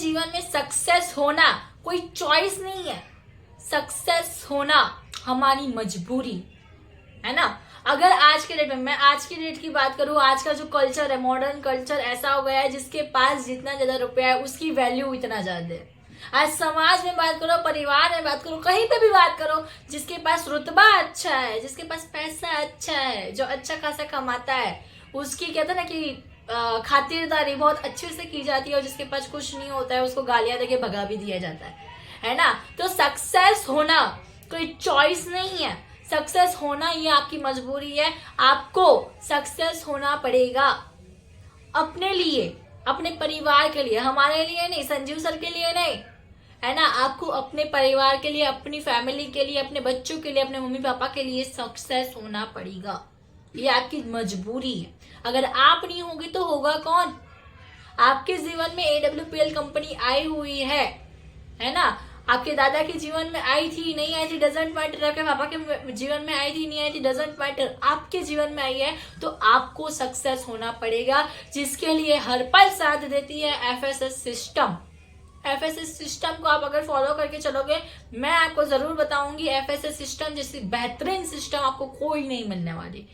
जीवन में सक्सेस होना कोई चॉइस नहीं है, सक्सेस होना हमारी मजबूरी है ना। अगर आज के डेट में, मैं आज की डेट की बात करूं, आज का जो कल्चर है, मॉडर्न कल्चर ऐसा हो गया है जिसके पास जितना ज्यादा रुपया है उसकी वैल्यू इतना ज्यादा है। आज समाज में बात करो, परिवार में बात करो, कहीं पे भी बात करो, जिसके पास रुतबा अच्छा है, जिसके पास पैसा अच्छा है, जो अच्छा खासा कमाता है, उसकी कहते ना कि खातिरदारी बहुत अच्छे से की जाती है, और जिसके पास कुछ नहीं होता है उसको गालियां देके भगा भी दिया जाता है ना। तो सक्सेस होना कोई चॉइस नहीं है, सक्सेस होना ये आपकी मजबूरी है। आपको सक्सेस होना पड़ेगा अपने लिए, अपने परिवार के लिए, हमारे लिए नहीं, संजीव सर के लिए नहीं, है ना। आपको अपने परिवार के लिए, अपनी फैमिली के लिए, अपने बच्चों के लिए, अपने मम्मी पापा के लिए सक्सेस होना पड़ेगा। ये आपकी मजबूरी है। अगर आप नहीं होगी तो होगा कौन? आपके जीवन में AWPL कंपनी आई हुई है ना। आपके दादा के जीवन में आई थी, नहीं आई थी, डजेंट मैटर। आपके पापा के जीवन में आई थी, नहीं आई थी, डजेंट मैटर। आपके जीवन में आई है तो आपको सक्सेस होना पड़ेगा, जिसके लिए हर पल साथ देती है FSS सिस्टम। FSS सिस्टम को आप अगर फॉलो करके चलोगे, मैं आपको जरूर बताऊंगी FSS सिस्टम जैसी बेहतरीन सिस्टम आपको कोई नहीं मिलने वाली,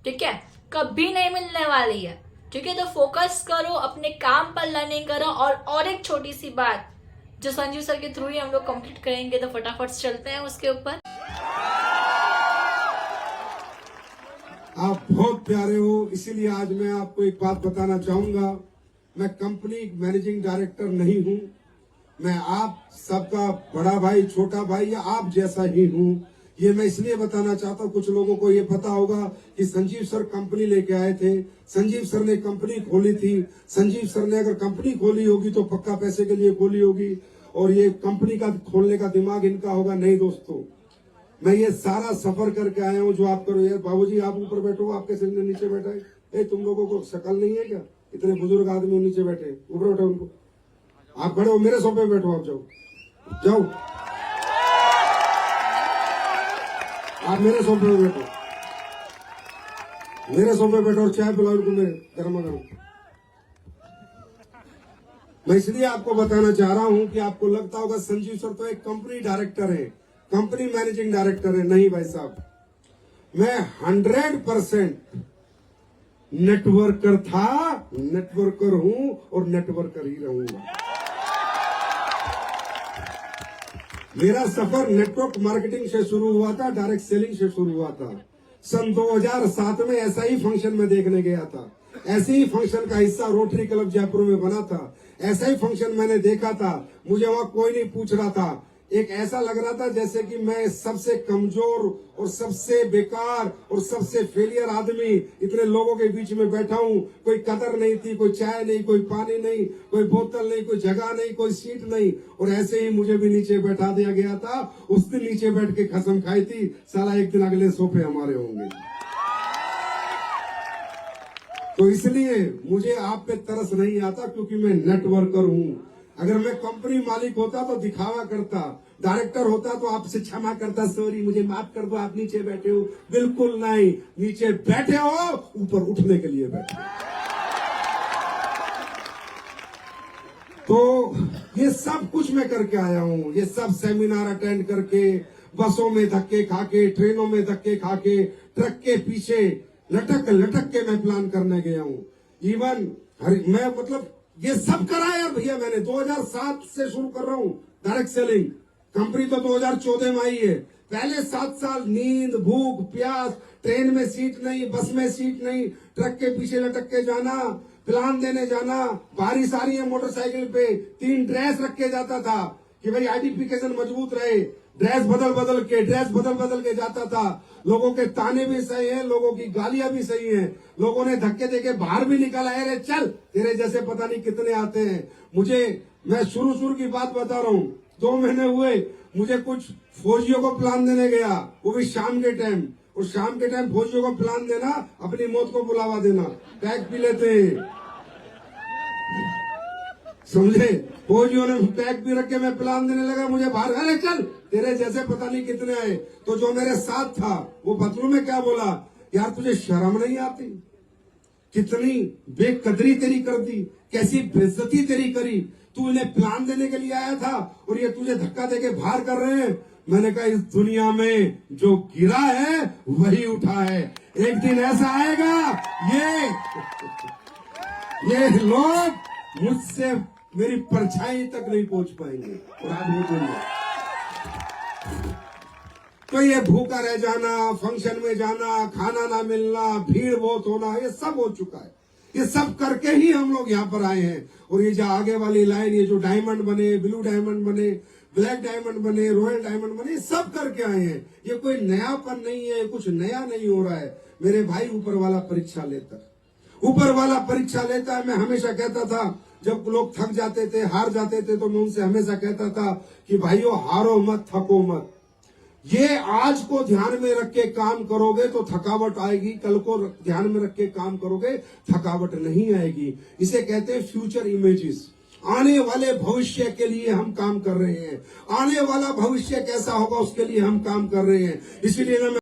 ठीक है, कभी नहीं मिलने वाली है, ठीक है। तो फोकस करो, अपने काम पर लर्निंग करो। और एक छोटी सी बात जो संजीव सर के थ्रू ही हम लोग कंप्लीट करेंगे, तो फटाफट चलते हैं उसके ऊपर। आप बहुत प्यारे हो, इसीलिए आज मैं आपको एक बात बताना चाहूंगा। मैं कंपनी मैनेजिंग डायरेक्टर नहीं हूं, मैं आप सबका बड़ा भाई, छोटा भाई या आप जैसा ही हूं। ये मैं इसलिए बताना चाहता हूं, कुछ लोगों को ये पता होगा कि संजीव सर कंपनी लेके आए थे, संजीव सर ने कंपनी खोली थी। संजीव सर ने अगर कंपनी खोली होगी तो पक्का पैसे के लिए खोली होगी, और ये कंपनी का खोलने का दिमाग इनका होगा। नहीं दोस्तों, मैं ये सारा सफर करके आया हूँ जो आप करो। यार बाबूजी आप ऊपर बैठो, आपके सिर में नीचे बैठा है। तुम लोगों को शक्ल नहीं है क्या? इतने बुजुर्ग आदमी नीचे बैठे, ऊपर बैठो उनको। आप खड़े हो, मेरे सोफे पे बैठो, आप जाओ जाओ, आप मेरे सोफे पे बैठो, मेरे सोफे पे बैठो और चाय पिलाओ उनको मेरे गर्मा गर्म। मैं इसलिए आपको बताना चाह रहा हूं कि आपको लगता होगा संजीव सर तो एक कंपनी डायरेक्टर है, कंपनी मैनेजिंग डायरेक्टर है। नहीं भाई साहब, मैं 100% नेटवर्कर था, नेटवर्कर हूं और नेटवर्कर ही रहूंगा। मेरा सफर नेटवर्क मार्केटिंग से शुरू हुआ था, डायरेक्ट सेलिंग से शुरू हुआ था। सन 2007 में ऐसा ही फंक्शन में देखने गया था, ऐसे ही फंक्शन का हिस्सा रोटरी क्लब जयपुर में बना था, ऐसा ही फंक्शन मैंने देखा था। मुझे वहां कोई नहीं पूछ रहा था, एक ऐसा लग रहा था जैसे कि मैं सबसे कमजोर और सबसे बेकार और सबसे फेलियर आदमी इतने लोगों के बीच में बैठा हूं। कोई कदर नहीं थी, कोई चाय नहीं, कोई पानी नहीं, कोई बोतल नहीं, कोई जगह नहीं, कोई सीट नहीं, और ऐसे ही मुझे भी नीचे बैठा दिया गया था। उस दिन नीचे बैठ के कसम खाई थी, साला एक दिन अगले सोफे हमारे होंगे। तो इसलिए मुझे आप पे तरस नहीं आता, क्योंकि मैं नेटवर्कर हूं। अगर मैं कंपनी मालिक होता तो दिखावा करता, डायरेक्टर होता तो आपसे क्षमा करता, सॉरी मुझे माफ कर दो, आप नीचे बैठे हो। बिल्कुल नहीं, नीचे बैठे हो, ऊपर उठने के लिए बैठे। तो ये सब कुछ मैं करके आया हूं, ये सब सेमिनार अटेंड करके, बसों में धक्के खाके, ट्रेनों में धक्के खाके, ट्रक के पीछे लटक लटक के मैं प्लान करने गया हूं। इवन मैं मतलब ये सब करा यार भैया, मैंने 2007 से शुरू कर रहा हूं डायरेक्ट सेलिंग। कंपनी तो 2014 में आई है। पहले 7 साल नींद, भूख, प्यास, ट्रेन में सीट नहीं, बस में सीट नहीं, ट्रक के पीछे लटक के जाना, प्लान देने जाना, बारिश आ रही है मोटरसाइकिल पे, 3 ड्रेस रख के जाता था कि भाई आइडेंटिफिकेशन मजबूत रहे। ड्रेस बदल बदल के जाता था। लोगों के ताने भी सही हैं, लोगों की गालियां भी सही हैं, लोगों ने धक्के देके बाहर भी निकाला है, रे चल तेरे जैसे पता नहीं कितने आते हैं। मैं शुरू की बात बता रहा हूँ, 2 महीने हुए मुझे कुछ फौजियों को प्लान देने गया, वो भी शाम के टाइम। और शाम के टाइम फौजियों को प्लान देना, अपनी मौत को बुलावा देना, पैक पी लेते हैं, समझे। फौजियों ने पैक भी रख के मैं प्लान देने लगा, मुझे बाहर, अरे चल तेरे जैसे पता नहीं कितने आए। तो जो मेरे साथ था वो बदलू में क्या बोला, यार तुझे शर्म नहीं आती, कितनी बेकदरी तेरी कर दी, कैसी बेइज्जती तेरी करी, तू इन्हें प्लान देने के लिए आया था और ये तुझे धक्का देके बाहर कर रहे हैं। मैंने कहा इस दुनिया में जो गिरा है वही उठा है। एक दिन ऐसा आएगा ये लोग मुझसे मेरी परछाई तक नहीं पहुंच पाएंगे। और आप ये बोलिए, तो ये भूखा रह जाना, फंक्शन में जाना, खाना ना मिलना, भीड़ बहुत होना, ये सब हो चुका है। ये सब करके ही हम लोग यहाँ पर आए हैं। और ये जो आगे वाली लाइन, ये जो डायमंड बने, ब्लू डायमंड बने, ब्लैक डायमंड बने, रॉयल डायमंड बने, सब करके आए हैं। ये कोई नयापन नहीं है, कुछ नया नहीं हो रहा है मेरे भाई। ऊपर वाला परीक्षा लेता है। मैं हमेशा कहता था, जब लोग थक जाते थे, हार जाते थे, तो मैं उनसे हमेशा कहता था कि भाइयों हारो मत, थको मत। ये आज को ध्यान में रख के काम करोगे तो थकावट आएगी, कल को ध्यान में रख के काम करोगे थकावट नहीं आएगी। इसे कहते हैं फ्यूचर इमेजेस। आने वाले भविष्य के लिए हम काम कर रहे हैं। आने वाला भविष्य कैसा होगा उसके लिए हम काम कर रहे हैं। इसीलिए ना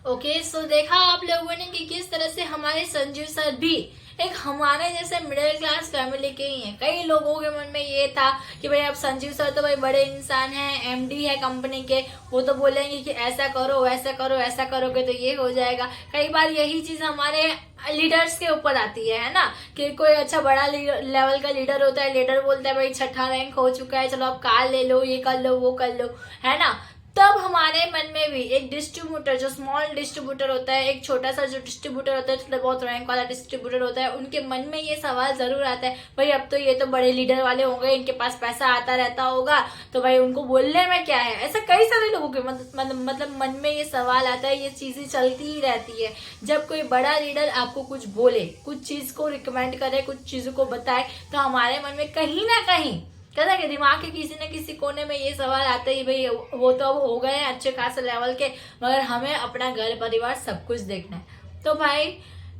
ओके, सो देखा आप लोगों ने कि किस तरह से हमारे संजीव सर भी एक हमारे जैसे मिडिल क्लास फैमिली के ही हैं। कई लोगों के मन में ये था कि भाई अब संजीव सर तो भाई बड़े इंसान हैं, एमडी है कंपनी के, वो तो बोलेंगे कि ऐसा करो वैसा करो, ऐसा करोगे तो ये हो जाएगा। कई बार यही चीज हमारे लीडर्स के ऊपर आती है ना, कि कोई अच्छा बड़ा लेवल का लीडर होता है, लीडर बोलता है भाई 6ठा रैंक हो चुका है, चलो अब कार ले लो, ये कर लो, वो कर लो, है ना। तब हमारे मन में भी एक डिस्ट्रीब्यूटर, जो स्मॉल डिस्ट्रीब्यूटर होता है, एक छोटा सा जो डिस्ट्रीब्यूटर होता है, थोड़ा बहुत रैंक वाला डिस्ट्रीब्यूटर होता है, उनके मन में ये सवाल जरूर आता है, भाई अब तो ये तो बड़े लीडर वाले होंगे, इनके पास पैसा आता रहता होगा, तो भाई उनको बोलने में क्या है। ऐसा कई सारे लोगों के मतलब मन में ये सवाल आता है। ये चीजें चलती ही रहती है। जब कोई बड़ा लीडर आपको कुछ बोले, कुछ चीज को रिकमेंड करे, कुछ चीजों को बताए, तो हमारे मन में कहीं ना कहीं कहता है कि दिमाग के किसी न किसी कोने में ये सवाल आता है, भाई वो तो अब हो गए हैं अच्छे खासे लेवल के, मगर हमें अपना घर परिवार सब कुछ देखना है। तो भाई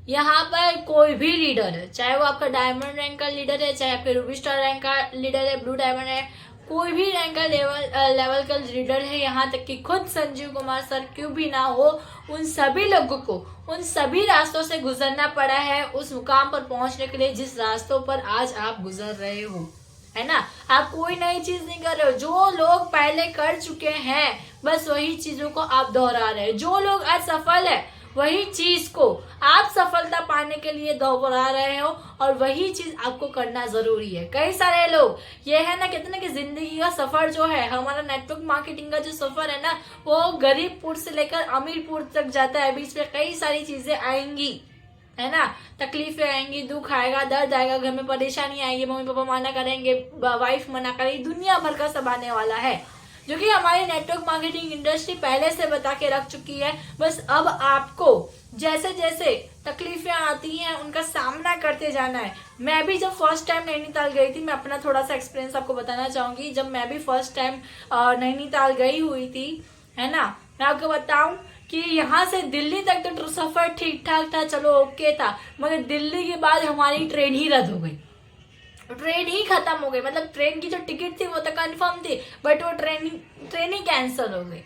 यहाँ पर कोई भी लीडर है, चाहे वो आपका डायमंड रैंक का लीडर है, चाहे आपके रूबी स्टार रैंक का लीडर है, ब्लू डायमंड है, कोई भी रैंक का लेवल का लीडर है, यहाँ तक कि खुद संजीव कुमार सर क्यों भी ना हो, उन सभी लोगों को उन सभी रास्तों से गुजरना पड़ा है उस मुकाम पर पहुंचने के लिए जिस रास्तों पर आज आप गुजर रहे हो, है ना। आप कोई नई चीज नहीं कर रहे हो, जो लोग पहले कर चुके हैं बस वही चीजों को आप दोहरा रहे हैं। जो लोग आज सफल है वही चीज को आप सफलता पाने के लिए दोहरा रहे हो, और वही चीज आपको करना जरूरी है। कई सारे लोग ये है ना, कहते ना कि जिंदगी का सफर जो है, हमारा नेटवर्क मार्केटिंग का जो सफर है ना, वो गरीबपुर से लेकर अमीरपुर तक जाता है। बीच में कई सारी चीजें आएंगी, है ना, तकलीफें आएंगी, दुख आएगा, दर्द आएगा, घर में परेशानी आएगी, मम्मी पापा मना करेंगे, वाइफ मना करेगी, दुनिया भर का सब आने वाला है, जो कि हमारी नेटवर्क मार्केटिंग इंडस्ट्री पहले से बता के रख चुकी है। बस अब आपको जैसे जैसे तकलीफें आती हैं उनका सामना करते जाना है। मैं भी जब फर्स्ट टाइम नैनीताल गई थी, मैं अपना थोड़ा सा एक्सपीरियंस आपको बताना चाहूंगी। जब मैं भी फर्स्ट टाइम नैनीताल गई हुई थी, है ना, मैं आपको बताऊं कि यहाँ से दिल्ली तक तो सफर ठीक ठाक था, चलो ओके था, मगर दिल्ली के बाद हमारी ट्रेन ही रद्द हो गई, ट्रेन ही खत्म हो गई। मतलब ट्रेन की जो टिकट थी वो तो कंफर्म थी, बट वो ट्रेन ही कैंसिल हो गई।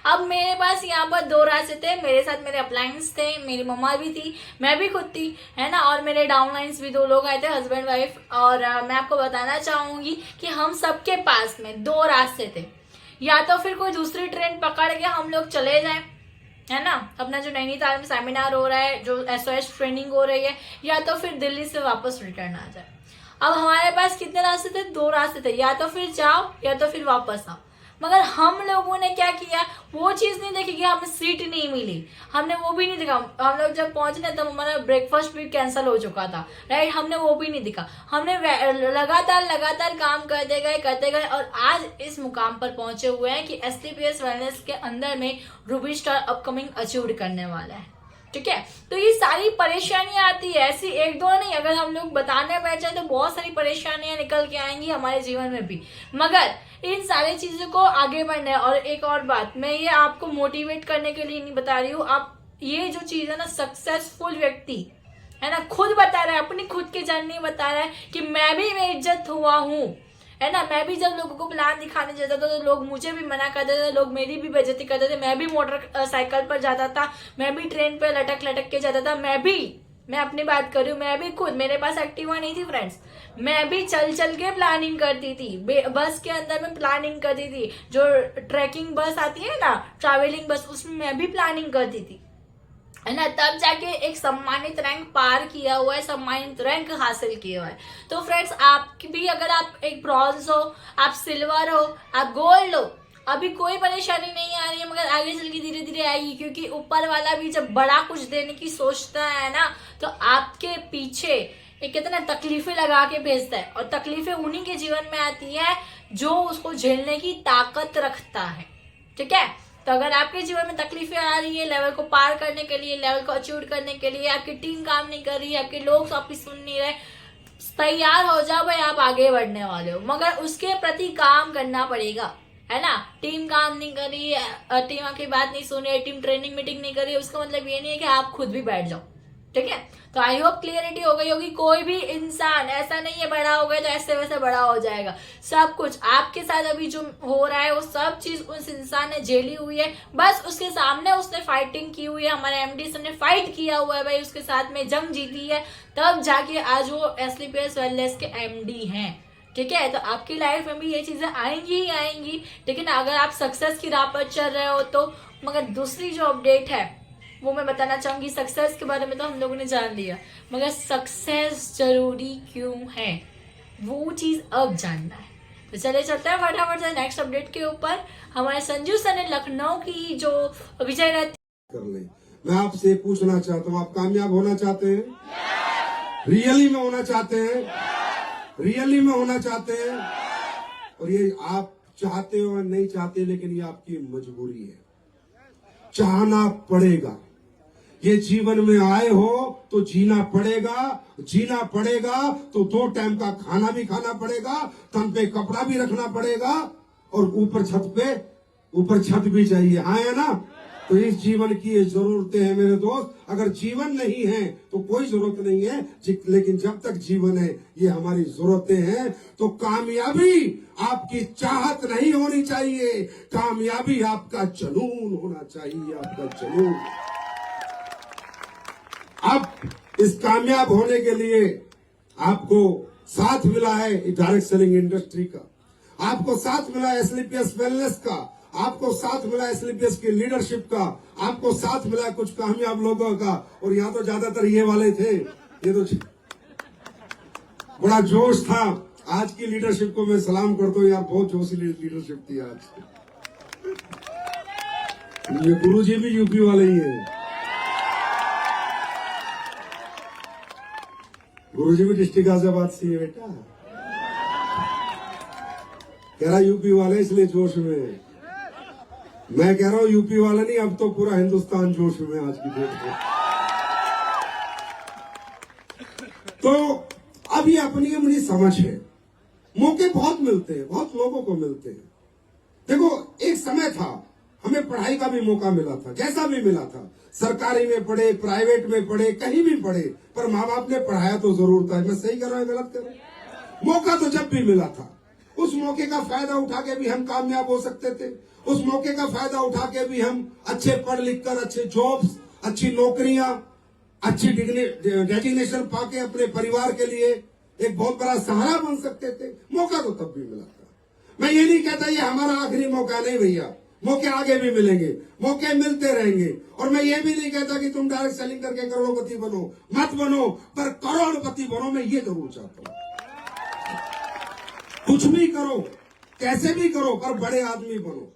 अब मेरे पास यहाँ पर दो रास्ते थे, मेरे साथ मेरे अपलाइंस थे, मेरी मम्मा भी थी, मैं भी खुद थी, है ना, और मेरे डाउनलाइंस भी दो लोग आए थे, हस्बैंड वाइफ। और मैं आपको बताना चाहूंगी कि हम सबके पास में दो रास्ते थे। या तो फिर कोई दूसरी ट्रेन पकड़ के हम लोग चले जाएं, है ना, अपना जो नैनीताल में सेमिनार हो रहा है, जो SOS ट्रेनिंग हो रही है, या तो फिर दिल्ली से वापस रिटर्न आ जाए। अब हमारे पास कितने रास्ते थे? दो रास्ते थे, या तो फिर जाओ या तो फिर वापस आओ। मगर हम लोगों ने क्या किया, वो चीज नहीं देखी कि हमें सीट नहीं मिली, हमने वो भी नहीं देखा। हम लोग जब पहुंचने तब हमारा ब्रेकफास्ट भी कैंसिल हो चुका था, राइट, हमने वो भी नहीं दिखा। हमने लगातार काम करते गए और आज इस मुकाम पर पहुंचे हुए हैं कि STPS वेलनेस के अंदर में रूबी स्टार अपकमिंग अचीव करने वाला है। ठीक है, तो ये सारी परेशानियां आती है, ऐसी एक दो नहीं, अगर हम लोग बताने बैठ जाए तो बहुत सारी परेशानियां निकल के आएंगी हमारे जीवन में भी। मगर इन सारी चीजों को आगे बढ़ना है। और एक और बात, मैं ये आपको मोटिवेट करने के लिए नहीं बता रही हूँ, आप ये जो चीज है ना, सक्सेसफुल व्यक्ति है ना, खुद बता रहा है, अपनी खुद की जर्नी बता रहा है कि मैं भी बेइज्जत हुआ हूँ, है ना। मैं भी जब लोगों को प्लान दिखाने जाता था तो लोग मुझे भी मना करते थे, लोग मेरी भी बेइज्जती करते थे। मैं भी मोटरसाइकिल पर जाता था, मैं भी ट्रेन पे लटक के जाता था, मैं भी मैं अपनी बात करूं, मैं भी खुद, मेरे पास एक्टिवा नहीं थी फ्रेंड्स, मैं भी चल चल के प्लानिंग करती थी, बस के अंदर में प्लानिंग करती थी, जो ट्रैकिंग बस आती है ना, ट्रैवलिंग बस, उसमें मैं भी प्लानिंग करती थी, है ना, तब जाके एक सम्मानित रैंक पार किया हुआ है, सम्मानित रैंक हासिल किया हुआ है। तो फ्रेंड्स, आप भी अगर आप एक ब्रॉन्ज हो, आप सिल्वर हो, आप गोल्ड हो, अभी कोई परेशानी नहीं आ रही है, मगर आगे चल के धीरे धीरे आएगी, क्योंकि ऊपर वाला भी जब बड़ा कुछ देने की सोचता है ना, तो आपके पीछे एक कितना तकलीफें लगा के भेजता है, और तकलीफें उन्हीं के जीवन में आती है जो उसको झेलने की ताकत रखता है। ठीक है, तो अगर आपके जीवन में तकलीफें आ रही है लेवल को पार करने के लिए, लेवल को अचीव करने के लिए, आपकी टीम काम नहीं कर रही है, आपके लोग आपकी सुन नहीं रहे, तैयार हो जाओ भाई, आप आगे बढ़ने वाले हो, मगर उसके प्रति काम करना पड़ेगा, है ना। टीम काम नहीं कर रही है, टीम आपकी बात नहीं सुन रही है, टीम ट्रेनिंग मीटिंग नहीं कर रही है, उसका मतलब ये नहीं है कि आप खुद भी बैठ जाओ। ठीक है, तो आई होप क्लियरिटी हो गई होगी। कोई भी इंसान ऐसा नहीं है बड़ा हो गया तो ऐसे वैसे बड़ा हो जाएगा, सब कुछ आपके साथ अभी जो हो रहा है वो सब चीज उस इंसान ने झेली हुई है, बस उसके सामने उसने फाइटिंग की हुई है, हमारे एमडी सर ने फाइट किया हुआ है भाई, उसके साथ में जंग जीती है, तब जाके आज वो SLPS वेलनेस के MD हैं। ठीक है, तो आपकी लाइफ में भी ये चीजें आएंगी ही आएंगी, लेकिन अगर आप सक्सेस की राह पर चल रहे हो तो। मगर दूसरी जो अपडेट है वो मैं बताना चाहूंगी, सक्सेस के बारे में तो हम लोगों ने जान लिया, मगर सक्सेस जरूरी क्यों है वो चीज अब जानना है। तो चले चलते हैं फटाफट से नेक्स्ट अपडेट के ऊपर। हमारे संजू सर ने लखनऊ की जो विजय रथ कर ले। मैं आपसे पूछना चाहता हूँ, आप कामयाब होना चाहते हैं? रियली में होना चाहते हैं? रियली में होना चाहते हैं? और ये आप चाहते हो या नहीं चाहते, लेकिन ये आपकी मजबूरी है, चाहना पड़ेगा। ये जीवन में आए हो तो जीना पड़ेगा, जीना पड़ेगा तो 2 टाइम का खाना भी खाना पड़ेगा, तन पे कपड़ा भी रखना पड़ेगा, और ऊपर छत भी चाहिए, हाँ है ना। तो इस जीवन की ये जरूरतें हैं मेरे दोस्त। अगर जीवन नहीं है तो कोई जरूरत नहीं है, लेकिन जब तक जीवन है ये हमारी जरूरतें हैं। तो कामयाबी आपकी चाहत नहीं होनी चाहिए, कामयाबी आपका जुनून होना चाहिए, आपका जुनून। अब इस कामयाब होने के लिए आपको साथ मिला है डायरेक्ट सेलिंग इंडस्ट्री का, आपको साथ मिला है SLPS वेलनेस का, आपको साथ मिला SLPS की लीडरशिप का, आपको साथ मिला कुछ कामयाब लोगों का। और यहाँ तो ज्यादातर ये वाले थे, ये तो बड़ा जोश था। आज की लीडरशिप को मैं सलाम करता हूँ यार, बहुत जोशी लीडरशिप थी आज। ये गुरुजी भी यूपी वाले ही है, गुरुजी भी डिस्ट्रिक्ट गाजियाबाद से है बेटा, कह रहा यूपी वाले इसलिए जोश में। मैं कह रहा हूं यूपी वाला नहीं, अब तो पूरा हिंदुस्तान जोश में आज की डेट में। तो अभी अपनी अपनी समझ है, मौके बहुत मिलते हैं, बहुत लोगों को मिलते हैं। देखो एक समय था हमें पढ़ाई का भी मौका मिला था, जैसा भी मिला था, सरकारी में पढ़े, प्राइवेट में पढ़े, कहीं भी पढ़े, पर माँ बाप ने पढ़ाया तो जरूर था। मैं सही कर रहा हूं गलत कर रहा हूं? मौका तो जब भी मिला था, उस मौके का फायदा उठा के भी हम कामयाब हो सकते थे, उस मौके का फायदा उठा के भी हम अच्छे पढ़ लिख कर अच्छे जॉब्स, अच्छी नौकरियां, अच्छी डेजिग्नेशन पाके अपने परिवार के लिए एक बहुत बड़ा सहारा बन सकते थे। मौका तो तब भी मिला था। मैं ये नहीं कहता ये हमारा आखिरी मौका, नहीं भैया, मौके आगे भी मिलेंगे, मौके मिलते रहेंगे। और मैं ये भी नहीं कहता कि तुम डायरेक्ट सेलिंग करके करोड़पति बनो, मत बनो, पर करोड़पति बनो, मैं ये जरूर चाहता हूं। कुछ भी करो, कैसे भी करो, पर बड़े आदमी बनो,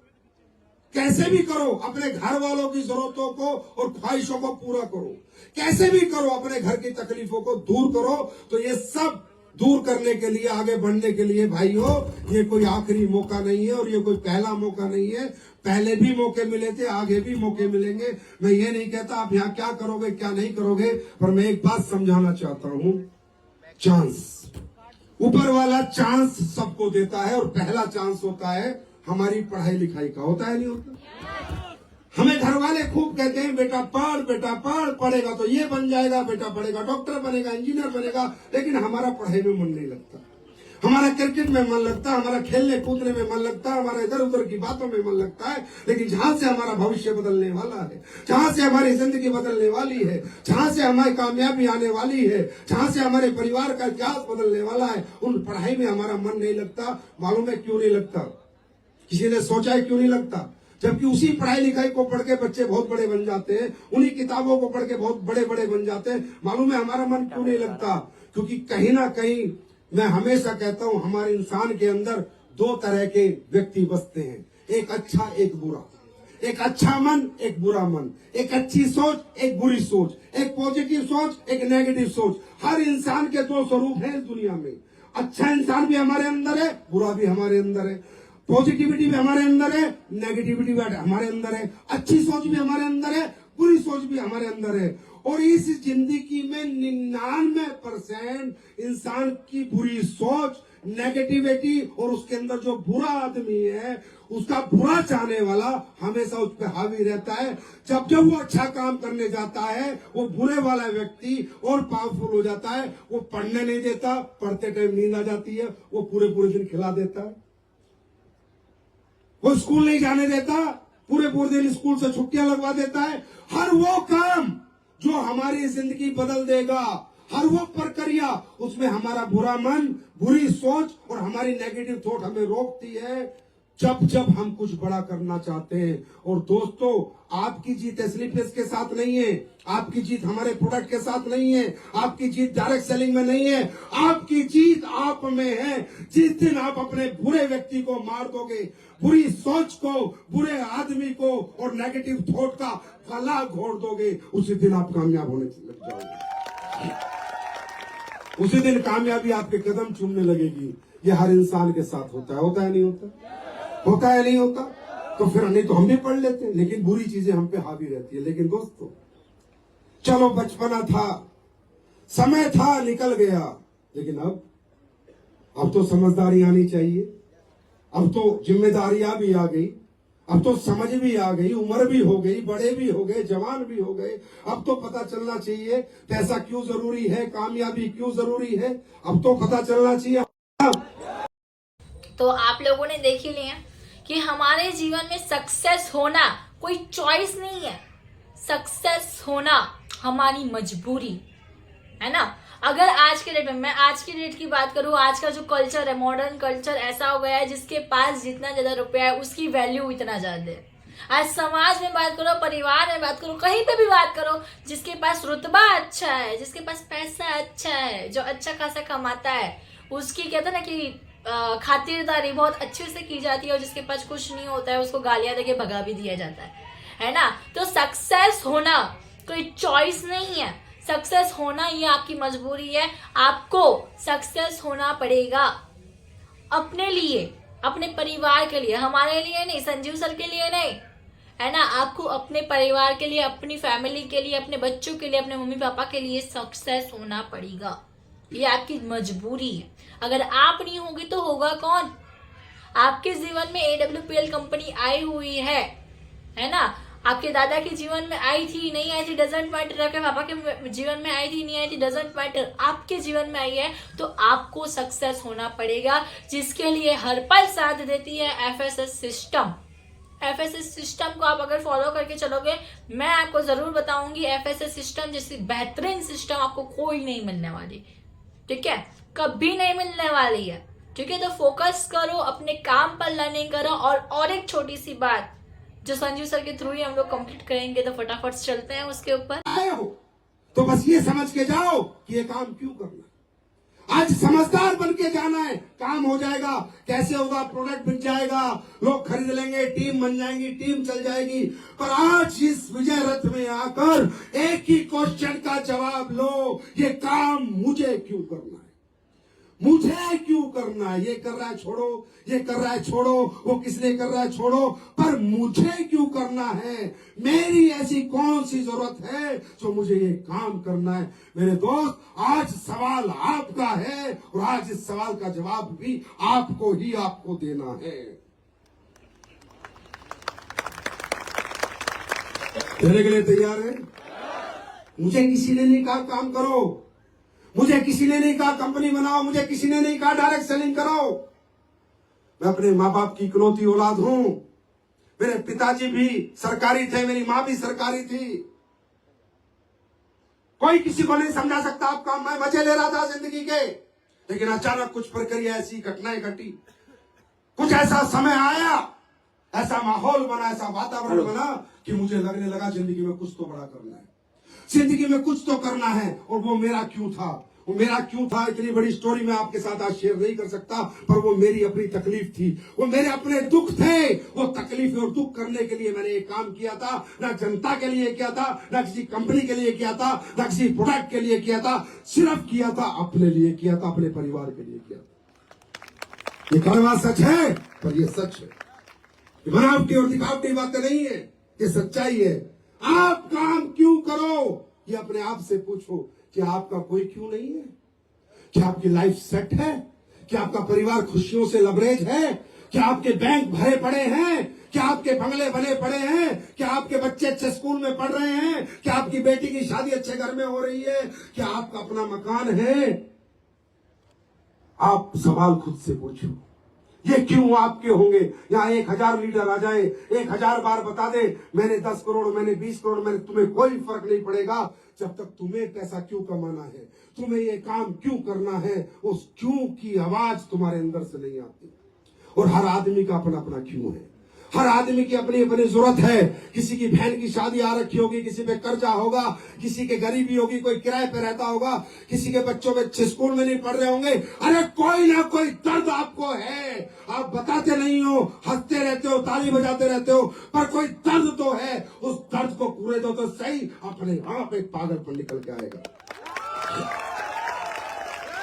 कैसे भी करो, अपने घर वालों की जरूरतों को और ख्वाहिशों को पूरा करो, कैसे भी करो, अपने घर की तकलीफों को दूर करो। तो ये सब दूर करने के लिए, आगे बढ़ने के लिए भाइयों, ये कोई आखिरी मौका नहीं है और ये कोई पहला मौका नहीं है। पहले भी मौके मिले थे, आगे भी मौके मिलेंगे। मैं ये नहीं कहता आप यहाँ क्या करोगे क्या नहीं करोगे, पर मैं एक बात समझाना चाहता हूँ, चांस, ऊपर वाला चांस सबको देता है, और पहला चांस होता है हमारी पढ़ाई लिखाई का। होता है नहीं होता? हमें घर वाले खूब कहते हैं बेटा पढ़, बेटा पढ़, पढ़ेगा तो ये बन जाएगा, बेटा पढ़ेगा डॉक्टर बनेगा, इंजीनियर बनेगा, लेकिन हमारा पढ़ाई में मन नहीं लगता। हमारा क्रिकेट में मन लगता है, हमारा खेलने कूदने में मन लगता है, हमारा इधर उधर की बातों में मन लगता है। लेकिन जहां से हमारा भविष्य बदलने वाला है, जहां से हमारी जिंदगी बदलने वाली है, जहां से हमारी कामयाबी आने वाली है, जहां से हमारे परिवार का इतिहास बदलने वाला है, उन पढ़ाई में हमारा मन नहीं लगता। मालूम है क्यों नहीं लगता? किसी ने सोचा है क्यों नहीं लगता? जबकि उसी पढ़ाई लिखाई को पढ़ के बच्चे बहुत बड़े बन जाते हैं, उन्हीं किताबों को पढ़ के बहुत बड़े बड़े बन जाते हैं। मालूम है हमारा मन क्यों नहीं लगता? क्योंकि कहीं ना कहीं मैं हमेशा कहता हूं, हमारे इंसान के अंदर दो तरह के व्यक्ति बसते हैं, एक अच्छा एक बुरा, एक अच्छा मन एक बुरा मन, एक अच्छी सोच एक बुरी सोच, एक पॉजिटिव सोच एक नेगेटिव सोच। हर इंसान के दो स्वरूप हैं इस दुनिया में। अच्छा इंसान भी हमारे अंदर है, बुरा भी हमारे अंदर है, पॉजिटिविटी भी हमारे अंदर है, नेगेटिविटी भी हमारे अंदर है, अच्छी सोच भी हमारे अंदर है, बुरी सोच भी हमारे अंदर है। और इस जिंदगी में 99% इंसान की बुरी सोच, नेगेटिविटी, और उसके अंदर जो बुरा आदमी है, उसका बुरा चाहने वाला हमेशा उस पर हावी रहता है। जब जब वो अच्छा काम करने जाता है, वो बुरे वाला व्यक्ति और पावरफुल हो जाता है। वो पढ़ने नहीं देता, पढ़ते टाइम नींद आ जाती है, वो पूरे पूरे दिन खिला देता है। वो स्कूल नहीं जाने देता, पूरे पूरे दिन स्कूल से छुट्टियां लगवा देता है। हर वो काम जो हमारी जिंदगी बदल देगा, हर वो प्रक्रिया, उसमें हमारा बुरा मन, बुरी सोच और हमारी नेगेटिव थॉट हमें रोकती है जब जब हम कुछ बड़ा करना चाहते हैं। और दोस्तों, आपकी जीत स्लीपर्स के साथ नहीं है, आपकी जीत हमारे प्रोडक्ट के साथ नहीं है, आपकी जीत डायरेक्ट सेलिंग में नहीं है, आपकी जीत आप में है। जिस दिन आप अपने बुरे व्यक्ति को मार दोगे, बुरी सोच को, बुरे आदमी को और नेगेटिव थॉट का फला घोड़ दोगे, उसी दिन आप कामयाब होने लग जाओगे। उसी दिन कामयाबी आपके कदम चूमने लगेगी। ये हर इंसान के साथ होता है नहीं होता? होता है नहीं होता? तो फिर नहीं तो हम भी पढ़ लेते हैं, लेकिन बुरी चीजें हम पे हावी रहती है। लेकिन दोस्तों, चलो बचपना था, समय था, निकल गया, लेकिन अब तो समझदारी आनी चाहिए, अब तो जिम्मेदारियां भी आ गई, अब तो समझ भी आ गई, उम्र भी हो गई, बड़े भी हो गए, जवान भी हो गए। अब तो पता चलना चाहिए पैसा क्यों जरूरी है, कामयाबी क्यों जरूरी है, अब तो पता चलना चाहिए। तो आप लोगों ने देख ही लिया कि हमारे जीवन में सक्सेस होना कोई चॉइस नहीं है, सक्सेस होना हमारी मजबूरी है ना। अगर आज के डेट में, मैं आज की डेट की बात करूं, आज का जो कल्चर है, मॉडर्न कल्चर ऐसा हो गया है जिसके पास जितना ज्यादा रुपया है उसकी वैल्यू इतना ज्यादा है। आज समाज में बात करो, परिवार में बात करो, कहीं पे भी बात करो, जिसके पास रुतबा अच्छा है, जिसके पास पैसा अच्छा है, जो अच्छा खासा कमाता है, उसकी कहते ना कि खातिरदारी बहुत अच्छे से की जाती है। और जिसके पास कुछ नहीं होता है उसको गालियां देके भगा भी दिया जाता है ना। तो सक्सेस होना कोई चॉइस नहीं है, सक्सेस होना ये आपकी मजबूरी है। आपको सक्सेस होना पड़ेगा अपने लिए, अपने परिवार के लिए, हमारे लिए नहीं, संजीव सर के लिए नहीं, है ना। आपको अपने परिवार के लिए, अपनी फैमिली के लिए, अपने बच्चों के लिए, अपने मम्मी पापा के लिए सक्सेस होना पड़ेगा। ये आपकी मजबूरी है। अगर आप नहीं होगी तो होगा कौन? आपके जीवन में AWPL कंपनी आई हुई है ना। आपके दादा के जीवन में आई थी, नहीं आई थी, डजेंट मैटर। आपके पापा के जीवन में आई थी, नहीं आई थी, डजेंट मैटर। आपके जीवन में आई है तो आपको सक्सेस होना पड़ेगा, जिसके लिए हर पल साथ देती है FSS सिस्टम। FSS सिस्टम को आप अगर फॉलो करके चलोगे, मैं आपको जरूर बताऊंगी FSS सिस्टम जैसी बेहतरीन सिस्टम आपको कोई नहीं मिलने वाली, ठीक है, कभी नहीं मिलने वाली है, ठीक है। तो फोकस करो, अपने काम पर लर्निंग करो। और एक छोटी सी बात जो संजीव सर के थ्रू ही हम लोग कंप्लीट करेंगे, तो फटाफट चलते हैं उसके ऊपर। आए हो तो बस ये समझ के जाओ कि ये काम क्यों करना है। आज समझदार बन के जाना है, काम हो जाएगा। कैसे होगा? प्रोडक्ट बिक जाएगा, लोग खरीद लेंगे, टीम बन जाएगी, टीम चल जाएगी। पर आज इस विजय रथ में आकर एक ही क्वेश्चन का जवाब लो, ये काम मुझे क्यों करना है, मुझे क्यों करना है। ये कर रहा है छोड़ो, ये कर रहा है छोड़ो, वो किसने कर रहा है छोड़ो, पर मुझे क्यों करना है, मेरी ऐसी कौन सी जरूरत है जो मुझे ये काम करना है। मेरे दोस्त, आज सवाल आपका है और आज इस सवाल का जवाब भी आपको देना है। देने के लिए तैयार है? मुझे किसी ने नहीं कहा काम करो, मुझे किसी ने नहीं कहा कंपनी बनाओ, मुझे किसी ने नहीं कहा डायरेक्ट सेलिंग करो। मैं अपने माँ बाप की इकलौती औलाद हूं। मेरे पिताजी भी सरकारी थे, मेरी माँ भी सरकारी थी। कोई किसी को नहीं समझा सकता आपका। मैं मजे ले रहा था जिंदगी के, लेकिन अचानक कुछ प्रक्रिया ऐसी घटनाएं घटी, कुछ ऐसा समय आया, ऐसा माहौल बना, ऐसा वातावरण बना कि मुझे लगने लगा जिंदगी में कुछ तो बड़ा करना है, जिंदगी में कुछ तो करना है। और वो मेरा क्यों था, वो मेरा क्यों था, इतनी बड़ी स्टोरी मैं आपके साथ आज शेयर नहीं कर सकता, पर वो मेरी अपनी तकलीफ थी, वो मेरे अपने दुख थे। वो तकलीफ और दुख करने के लिए मैंने एक काम किया था, ना जनता के लिए किया था, ना किसी कंपनी के लिए किया था, ना किसी प्रोडक्ट के लिए किया था, सिर्फ किया था अपने लिए किया था, अपने परिवार के लिए किया था। ये कड़वा सच है, पर ये सच है। ये बनावटी और दिखावटी बातें नहीं है, ये सच्चाई है। आप काम क्यों करो, ये अपने आप से पूछो कि आपका कोई क्यों नहीं है? क्या आपकी लाइफ सेट है? क्या आपका परिवार खुशियों से लबरेज है? क्या आपके बैंक भरे पड़े हैं? क्या आपके बंगले बने पड़े हैं? क्या आपके बच्चे अच्छे स्कूल में पढ़ रहे हैं? क्या आपकी बेटी की शादी अच्छे घर में हो रही है? क्या आपका अपना मकान है? आप सवाल खुद से पूछो, ये क्यों आपके होंगे? यहाँ 1000 लीडर आ जाए, 1000 बार बता दे मैंने 10 करोड़, मैंने 20 करोड़, मैंने, तुम्हें कोई फर्क नहीं पड़ेगा जब तक तुम्हें पैसा क्यों कमाना है, तुम्हें ये काम क्यों करना है, उस क्यों की आवाज तुम्हारे अंदर से नहीं आती। और हर आदमी का अपना अपना क्यों है, हर आदमी की अपनी अपनी जरूरत है। किसी की बहन की शादी आ रखी होगी, किसी पे कर्जा होगा, किसी के गरीबी होगी, कोई किराए पे रहता होगा, किसी के बच्चों के अच्छे स्कूल में नहीं पढ़ रहे होंगे। अरे कोई ना कोई दर्द आपको है, आप बताते नहीं हो, हंसते रहते हो, ताली बजाते रहते हो, पर कोई दर्द तो है। उस दर्द को पूरे दो तो सही, अपने आप एक पागलपन निकल के आएगा,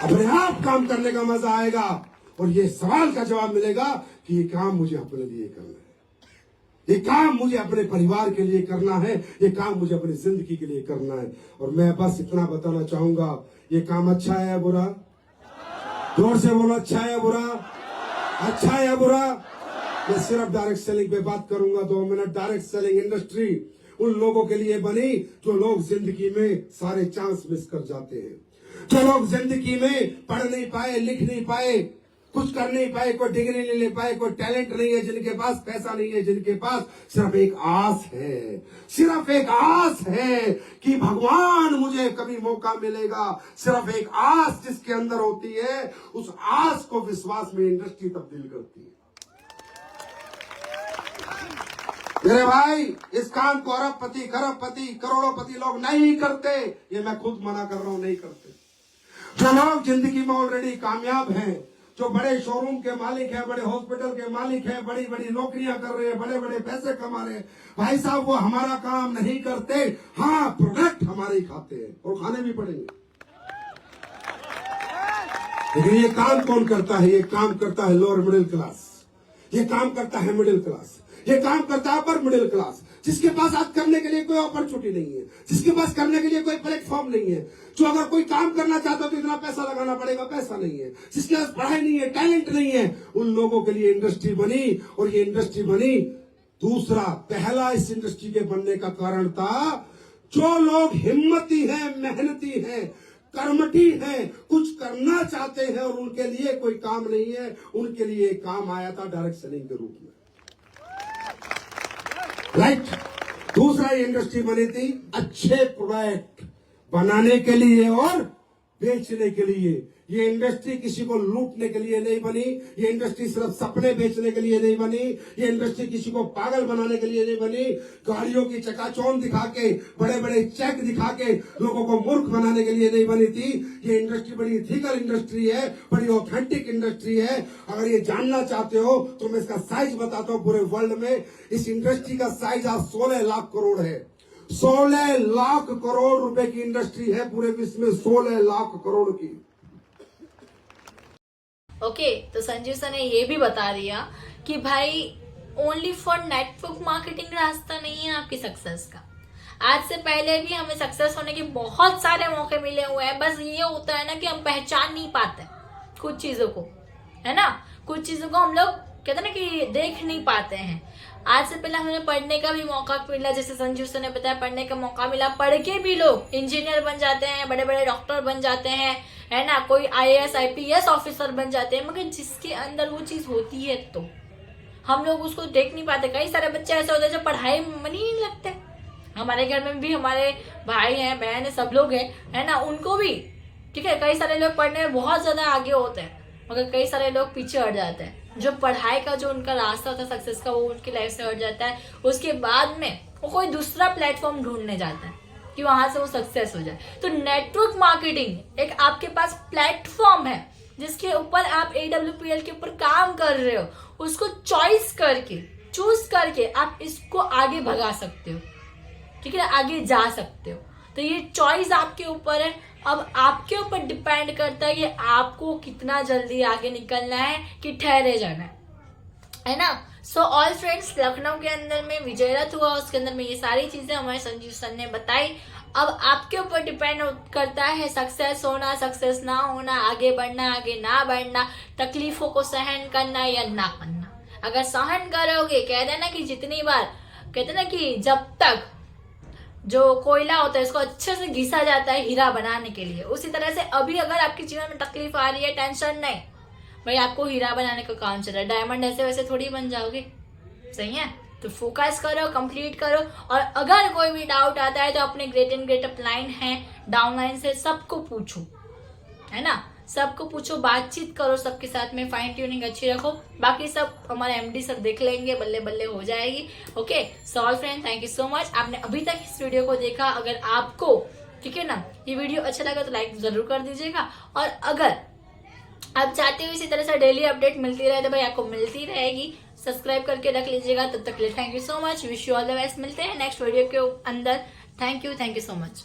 अपने आप काम करने का मजा आएगा। और ये सवाल का जवाब मिलेगा कि ये काम मुझे अपने लिए करना है, ये काम मुझे अपने परिवार के लिए करना है, ये काम मुझे अपनी जिंदगी के लिए करना है। और मैं बस इतना बताना चाहूंगा, ये काम अच्छा है या बुरा? जोर से बोलो, अच्छा है या बुरा? अच्छा है या बुरा? मैं सिर्फ डायरेक्ट सेलिंग पे बात करूंगा 2 मिनट। डायरेक्ट सेलिंग इंडस्ट्री उन लोगों के लिए बनी जो लोग जिंदगी में सारे चांस मिस कर जाते हैं, जो लोग जिंदगी में पढ़ नहीं पाए, लिख नहीं पाए, कुछ कर नहीं पाए, कोई डिग्री नहीं ले पाए, कोई टैलेंट नहीं है, जिनके पास पैसा नहीं है, जिनके पास सिर्फ एक आस है, सिर्फ एक आस है कि भगवान मुझे कभी मौका मिलेगा। सिर्फ एक आस जिसके अंदर होती है, उस आस को विश्वास में इंडस्ट्री तब्दील करती है। मेरे भाई, इस काम को अरबपति, खरबपति, करोड़ोंपति लोग नहीं करते, ये मैं खुद मना कर रहा हूं, नहीं करते। जो लोग जिंदगी में ऑलरेडी कामयाब हैं, जो बड़े शोरूम के मालिक हैं, बड़े हॉस्पिटल के मालिक हैं, बड़ी बड़ी नौकरियां कर रहे हैं, बड़े बड़े पैसे कमा रहे हैं, भाई साहब वो हमारा काम नहीं करते। हाँ, प्रोडक्ट हमारे ही खाते हैं और खाने भी पड़ेंगे, लेकिन ये काम कौन करता है? ये काम करता है लोअर मिडिल क्लास, ये काम करता है मिडिल क्लास, ये काम करता है अपर मिडिल क्लास, जिसके पास आज करने के लिए कोई अपॉर्चुनिटी नहीं है, जिसके पास करने के लिए कोई प्लेटफॉर्म नहीं है, जो अगर कोई काम करना चाहता तो इतना पैसा लगाना पड़ेगा, पैसा नहीं है, जिसके पास पढ़ाई नहीं है, टैलेंट नहीं है, उन लोगों के लिए इंडस्ट्री बनी। और ये इंडस्ट्री बनी, दूसरा पहला इस इंडस्ट्री के बनने का कारण था जो लोग हिम्मती हैं, मेहनती हैं, कर्मठी हैं, कुछ करना चाहते हैं और उनके लिए कोई काम नहीं है, उनके लिए काम आया था डायरेक्ट सेलिंग के रूप में। राइट। दूसरा इंडस्ट्री बनी थी अच्छे प्रोडक्ट बनाने के लिए और बेचने के लिए। ये इंडस्ट्री किसी को लूटने के लिए नहीं बनी, ये इंडस्ट्री सिर्फ सपने बेचने के लिए नहीं बनी, ये इंडस्ट्री किसी को पागल बनाने के लिए नहीं बनी, गाड़ियों की चकाचौंध दिखा के, बड़े बड़े चेक दिखा के लोगों को मूर्ख बनाने के लिए नहीं बनी थी। ये इंडस्ट्री बड़ी इथिकल इंडस्ट्री है, बड़ी ऑथेंटिक इंडस्ट्री है। अगर ये जानना चाहते हो तो मैं इसका साइज बताता हूँ। पूरे वर्ल्ड में इस इंडस्ट्री का साइज आज 16 लाख करोड़ है। 16 लाख करोड़ रुपए की इंडस्ट्री है पूरे विश्व में, 16 लाख करोड़ की। ओके, तो संजीव सर ने ये भी बता दिया कि भाई ओनली फॉर नेटवर्क मार्केटिंग रास्ता नहीं है आपकी सक्सेस का। आज से पहले भी हमें सक्सेस होने के बहुत सारे मौके मिले हुए हैं, बस ये होता है ना कि हम पहचान नहीं पाते कुछ चीजों को, है ना। कुछ चीजों को हम लोग कहते ना कि देख नहीं पाते हैं। आज से पहले हमें पढ़ने का भी मौका मिला, जैसे संजीव सर ने बताया, पढ़ने का मौका मिला, पढ़ के भी लोग इंजीनियर बन जाते हैं, बड़े बड़े डॉक्टर बन जाते हैं, है ना, कोई IAS IPS ऑफिसर बन जाते हैं। मगर जिसके अंदर वो चीज होती है तो हम लोग उसको देख नहीं पाते। कई सारे बच्चे ऐसे होते हैं जो पढ़ाई में मन ही नहीं लगते। हमारे घर में भी हमारे भाई हैं, बहन है, सब लोग हैं, है ना, उनको भी ठीक है, कई सारे लोग पढ़ने में बहुत ज्यादा आगे होते हैं, मगर कई सारे लोग पीछे हट जाते हैं। जो पढ़ाई का जो उनका रास्ता होता है सक्सेस का, वो उनकी लाइफ से हट जाता है। उसके बाद में वो कोई दूसरा प्लेटफॉर्म ढूंढने जाता है कि वहां से वो सक्सेस हो जाए। तो नेटवर्क मार्केटिंग एक आपके पास प्लेटफॉर्म है जिसके ऊपर आप AWPL के ऊपर काम कर रहे हो, उसको चॉइस करके, चूज करके आप इसको आगे भगा सकते हो, ठीक है, आगे जा सकते हो। तो ये चॉइस आपके ऊपर है। अब आपके ऊपर डिपेंड करता है कि आपको कितना जल्दी आगे निकलना है कि ठहरे जाना है ना। सो ऑल फ्रेंड्स, लखनऊ के अंदर में विजय रथ हुआ, उसके अंदर में ये सारी चीजें हमारे संजीव सर ने बताई। अब आपके ऊपर डिपेंड करता है सक्सेस होना, सक्सेस ना होना, आगे बढ़ना, आगे ना बढ़ना, तकलीफों को सहन करना या ना करना। अगर सहन करोगे, कहते हैं ना कि जितनी बार, कहते हैं ना कि जब तक जो कोयला होता है उसको अच्छे से घिसा जाता है हीरा बनाने के लिए, उसी तरह से अभी अगर आपके जीवन में तकलीफ आ रही है, टेंशन नहीं भाई, आपको हीरा बनाने का काम चल रहा है। डायमंड ऐसे वैसे थोड़ी बन जाओगे, सही है। तो फोकस करो, कंप्लीट करो। और अगर कोई भी डाउट आता है तो अपने great and great up line है, डाउनलाइन से सबको पूछो, है ना, सबको पूछो, बातचीत करो सबके साथ में, फाइन ट्यूनिंग अच्छी रखो। बाकी सब हमारे MD सर देख लेंगे, बल्ले बल्ले हो जाएगी। Okay, so all friend, thank you so much. आपने अभी तक इस वीडियो को देखा। अगर आपको, ठीक है ना, ये वीडियो अच्छा लगा तो लाइक जरूर कर दीजिएगा। और अगर आप चाहते हो इसी तरह से डेली अपडेट मिलती रहे तो भाई आपको मिलती रहेगी, सब्सक्राइब करके रख लीजिएगा। तब तक के लिए thank you so much, wish you all the best. मिलते हैं नेक्स्ट वीडियो के अंदर। Thank you so much.